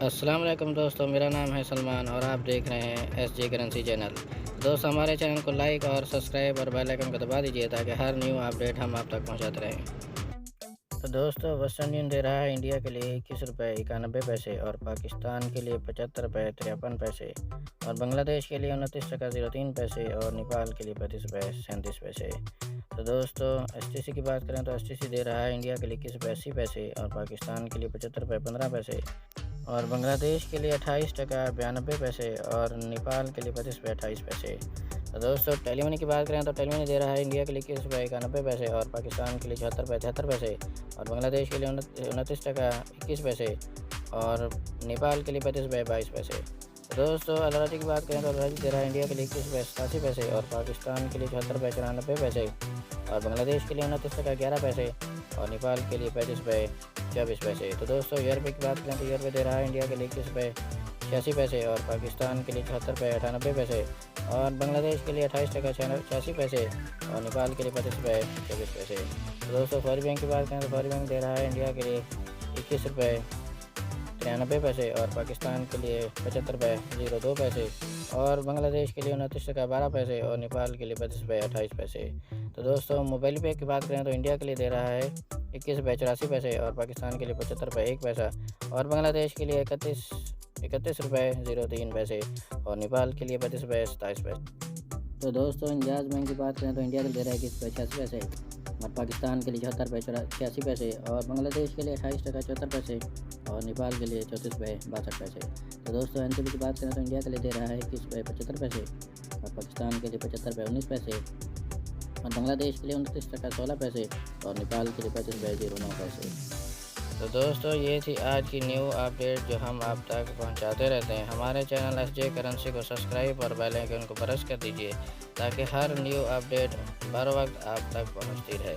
अस्सलाम वालेकुम दोस्तों, मेरा नाम है सलमान और आप देख रहे हैं एसजे करेंसी चैनल। दोस्तों, हमारे चैनल को लाइक और सब्सक्राइब और बेल आइकन को दबा दीजिए ताकि हर न्यू अपडेट हम आप तक पहुंचाते रहें। तो दोस्तों, वेस्टर्न यूनियन दे रहा है इंडिया के लिए 21 रुपये 91 पैसे और पाकिस्तान के लिए 75 रुपये 53 पैसे और बांग्लादेश के लिए 29 टका 03 पैसे और नेपाल के लिए 35 रुपये 37 पैसे। तो दोस्तों, एसटीसी की बात करें तो एसटीसी दे रहा है इंडिया के लिए 21 रुपये 80 पैसे और पाकिस्तान के लिए 75 रुपये 15 पैसे और बांग्लादेश के लिए 28 टका 92 पैसे और नेपाल के लिए 35 रुपये 28 पैसे। तो दोस्तों, टेलीमनी की बात करें तो टेलीमनी दे रहा है इंडिया के लिए 21 रुपये 91 पैसे और पाकिस्तान के लिए 76 रुपये 73 पैसे और बांग्लादेश के लिए 29 टका 21 पैसे और नेपाल के लिए 35 रुपये 22 पैसे। तो दोस्तों, अलराजी की बात करें तो अलराजी दे रहा है इंडिया के लिए 21 रुपये 87 पैसे और पाकिस्तान के लिए 76 रुपये 94 पैसे और बांग्लादेश के लिए 29 टका 11 पैसे और नेपाल के लिए 35 रुपये 24 पैसे। तो दोस्तों, यूरो की बात करें तो यूरो दे रहा है इंडिया के लिए 21 रुपये 86 पैसे और पाकिस्तान के लिए 76 रुपये 98 पैसे और बांग्लादेश के लिए 28 टका 86 पैसे और नेपाल के लिए 35 रुपये 24 पैसे। तो दोस्तों, फौरी बैंक की बात करें तो फौरी बैंक दे रहा है इंडिया के लिए 21 रुपये 93 पैसे और पाकिस्तान के लिए 75 रुपये 02 पैसे और बांग्लादेश के लिए 29 टका 12 पैसे और नेपाल के लिए 35 रुपये 28 पैसे। तो दोस्तों, मोबाइल पे की बात करें तो इंडिया के लिए दे रहा है 21 रुपये 84 पैसे और पाकिस्तान के लिए 75 रुपये 1 पैसा और बांग्लादेश के लिए 31 रुपये 03 पैसे और नेपाल के लिए 32 रुपये 27 पैसे। तो दोस्तों, इंजाज बैंक की बात करें तो इंडिया के लिए दे रहा है 21 रुपये 86 पैसे और पाकिस्तान के लिए 76 रुपये 86 पैसे और बांग्लादेश के लिए 28 टका 74 पैसे और नेपाल के लिए 34 रुपये 62 पैसे। तो दोस्तों, एनसीबी की बात करें तो इंडिया के लिए दे रहा है 21 रुपये 75 पैसे और पाकिस्तान के लिए 75 रुपये 19 पैसे और बांग्लादेश के लिए 29 टका 16 पैसे और नेपाल के लिए 25 रुपये 09 पैसे। तो दोस्तों, ये थी आज की न्यू अपडेट जो हम आप तक पहुंचाते रहते हैं। हमारे चैनल एसजे करेंसी को सब्सक्राइब और बेल आइकन को प्रेस कर दीजिए ताकि हर न्यू अपडेट बर वक्त आप तक पहुंचती रहे।